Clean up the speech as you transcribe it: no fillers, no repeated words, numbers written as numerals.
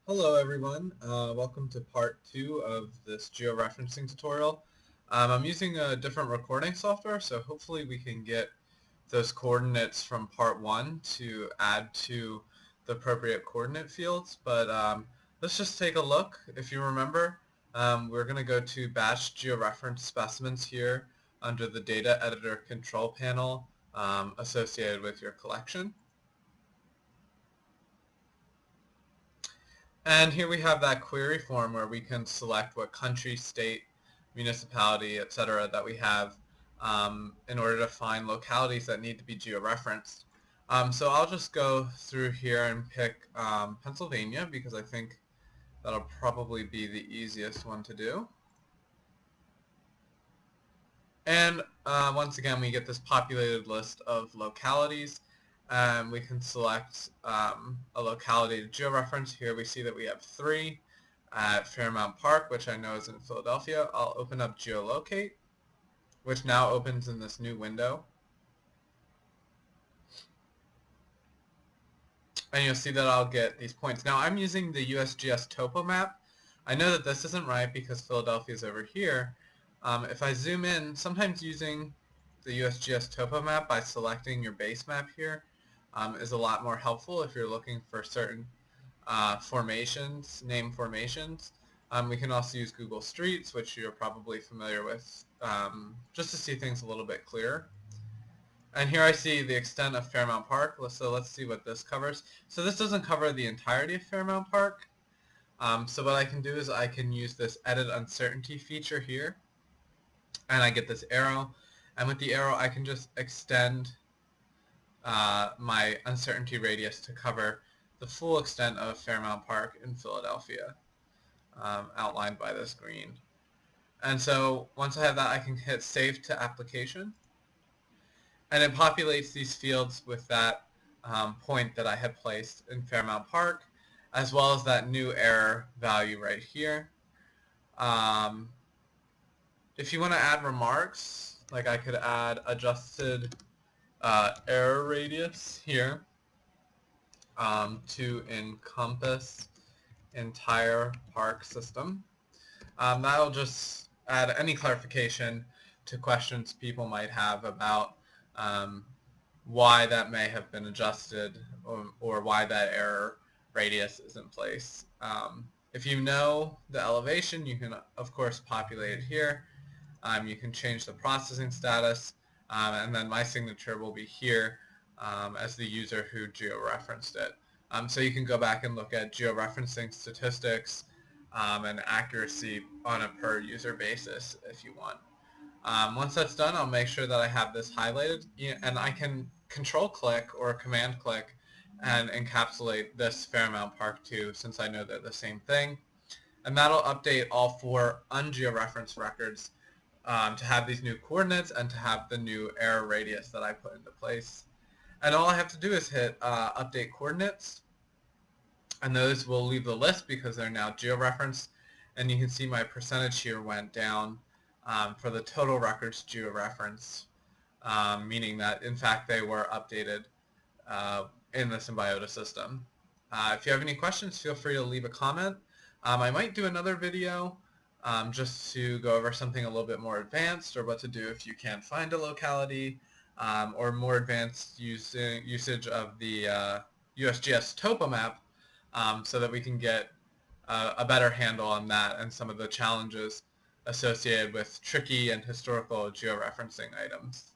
Hello everyone, welcome to part 2 of this georeferencing tutorial. I'm using a different recording software, so hopefully we can get those coordinates from part 1 to add to the appropriate coordinate fields. But let's just take a look. If you remember, we're going to go to batch georeference specimens here under the data editor control panel associated with your collection. And here we have that query form where we can select what country, state, municipality, etc. that we have in order to find localities that need to be georeferenced. So I'll just go through here and pick Pennsylvania because I think that'll probably be the easiest one to do. And once again, we get this populated list of localities. We can select a locality to georeference. Here we see that we have 3 at Fairmount Park, which I know is in Philadelphia. I'll open up GeoLocate, which now opens in this new window. And you'll see that I'll get these points. Now I'm using the USGS topo map. I know that this isn't right because Philadelphia is over here. If I zoom in, sometimes using the USGS topo map by selecting your base map here is a lot more helpful if you're looking for certain formations, name formations. We can also use Google Streets, which you're probably familiar with, just to see things a little bit clearer. And here I see the extent of Fairmount Park, so let's see what this covers. So this doesn't cover the entirety of Fairmount Park. So what I can do is I can use this edit uncertainty feature here, and I get this arrow. And with the arrow I can just extend my uncertainty radius to cover the full extent of Fairmount Park in Philadelphia, outlined by this green. And so once I have that, I can hit Save to Application, and it populates these fields with that point that I had placed in Fairmount Park, as well as that new error value right here. If you want to add remarks, like I could add adjusted error radius here to encompass entire park system. That'll just add any clarification to questions people might have about why that may have been adjusted or why that error radius is in place. If you know the elevation, you can of course populate it here. You can change the processing status, and then my signature will be here as the user who georeferenced it. So you can go back and look at georeferencing statistics and accuracy on a per user basis if you want. Once that's done, I'll make sure that I have this highlighted, and I can control click or command click and encapsulate this Fairmount Park too, since I know they're the same thing. And that'll update all 4 ungeoreferenced records to have these new coordinates and to have the new error radius that I put into place. And all I have to do is hit update coordinates, and those will leave the list because they're now georeferenced. And you can see my percentage here went down for the total records georeferenced, meaning that in fact they were updated in the Symbiota system. If you have any questions, feel free to leave a comment. I might do another video just to go over something a little bit more advanced, or what to do if you can't find a locality, or more advanced usage of the USGS topo map, so that we can get a better handle on that and some of the challenges associated with tricky and historical georeferencing items.